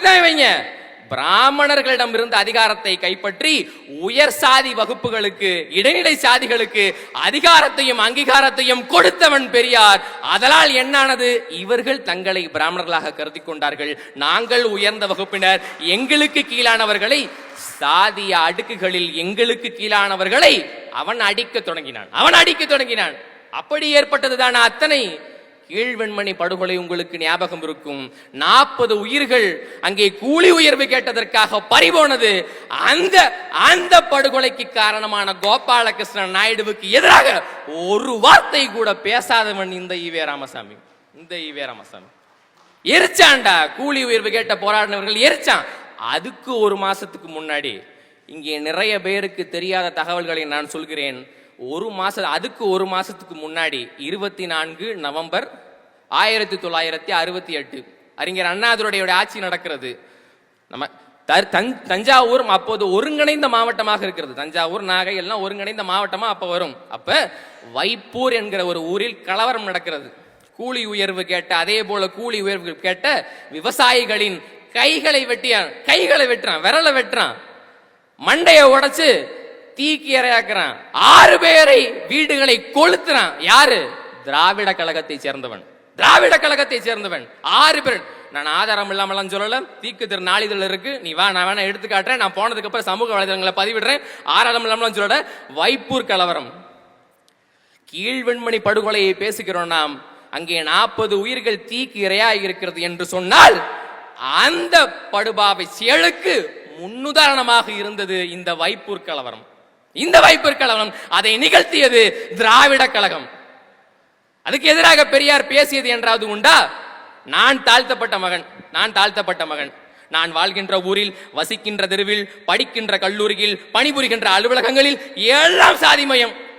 அப்படித்தான் இவங்க பிராமணர்களிடம் இருந்து அதிகாரத்தை கைப்பற்றி உயர் சாதி வகுப்புகளுக்கு, இடைநிலை சாதிகளுக்கு அதிகாரத்தையும் அங்கீகாரத்தையும் கொடுத்தவன் பெரியார். அதனால் என்னானது? இவர்கள் தங்களை பிராமணர்களாக கருதி கொண்டார்கள். நாங்கள் உயர்ந்த வகுப்பினர், எங்களுக்கு கீழானவர்களை, சாதிய அடுக்குகளில் எங்களுக்கு கீழானவர்களை அவன் அடிக்க தொடங்கினான். அப்படி ஏற்பட்டதுதான் அத்தனை கீழ்வெண்மணி படுகொலை. உங்களுக்கு ஞாபகம் இருக்கும், 40 உயிர்கள் அங்கே கூலி உயர்வு கேட்டதற்காக பறிபோனது. அந்த படுகொலைக்கு காரணமான கோபாலகிருஷ்ணன் நாயுடுவுக்கு எதிராக ஒரு வார்த்தை கூட பேசாதவன் இந்த ஈவே ராமசாமி. எரிச்சான்டா, கூலி உயர்வு கேட்ட போராடினவர்கள் எரிச்சான். அதுக்கு ஒரு மாசத்துக்கு முன்னாடி, இங்கே நிறைய பேருக்கு தெரியாத தகவல்களை நான் சொல்கிறேன். அதுக்கு ஒரு மாசத்துக்கு முன்னாடி 24 நவம்பர் 1968 அறிஞர் அண்ணாதுரையுடைய ஆட்சி நடக்கிறது. நம்ம தஞ்சாவூர் அப்போது ஒருங்கிணைந்த மாவட்டமாக இருக்கிறது. தஞ்சாவூர், நாகை எல்லாம் ஒருங்கிணைந்த மாவட்டமா அப்ப வரும். அப்ப வைப்பூர் என்கிற ஒரு ஊரில் கலவரம் நடக்கிறது. கூலி உயர்வு கேட்ட, அதே போல கூலி உயர்வு கேட்ட விவசாயிகளின் கைகளை வெட்டுறான், விரலை வெட்டுறான், மண்டைய உடைச்சு தீக்கி இரையாக்குறான். 6 பேரை வீடுகளை கொளுத்துறான். யாரு? திராவிட கழகத்தை சேர்ந்தவன். 6 பேர். நான் ஆதாரம் இல்லாமலாம் சொல்லல, தீக்கு திரு நாளிதழ் இருக்கு, நீ வா, நான் வேணா எடுத்து காட்டுறேன். நான் போனதுக்கு அப்புறம் சமூக வலைதளங்களை பதிவிடுறேன். ஆதாரம் இல்லாமலாம் சொல்லல. வைப்பூர் கலவரம், கீழ்வெண்மணி படுகொலையை பேசுகிறோம் நாம். அங்கே 40 உயிர்கள் தீக்கு இரையாகி இருக்கிறது என்று சொன்னால், அந்த படுபாவை செயலுக்கு முன்னுதாரணமாக இருந்தது இந்த வைப்பூர் கலவரம். அதை நிகழ்த்தியது திராவிட கழகம். அதுக்கு எதிராக பெரியார் பேசியது என்றாவது உண்டா? நான் தாழ்த்தப்பட்ட மகன், நான் வாழ்கின்ற ஊரில், வசிக்கின்ற தெருவில், படிக்கின்ற கல்லூரியில், பணிபுரிகின்ற அலுவலகங்களில் எல்லாம் சாதிமயம்.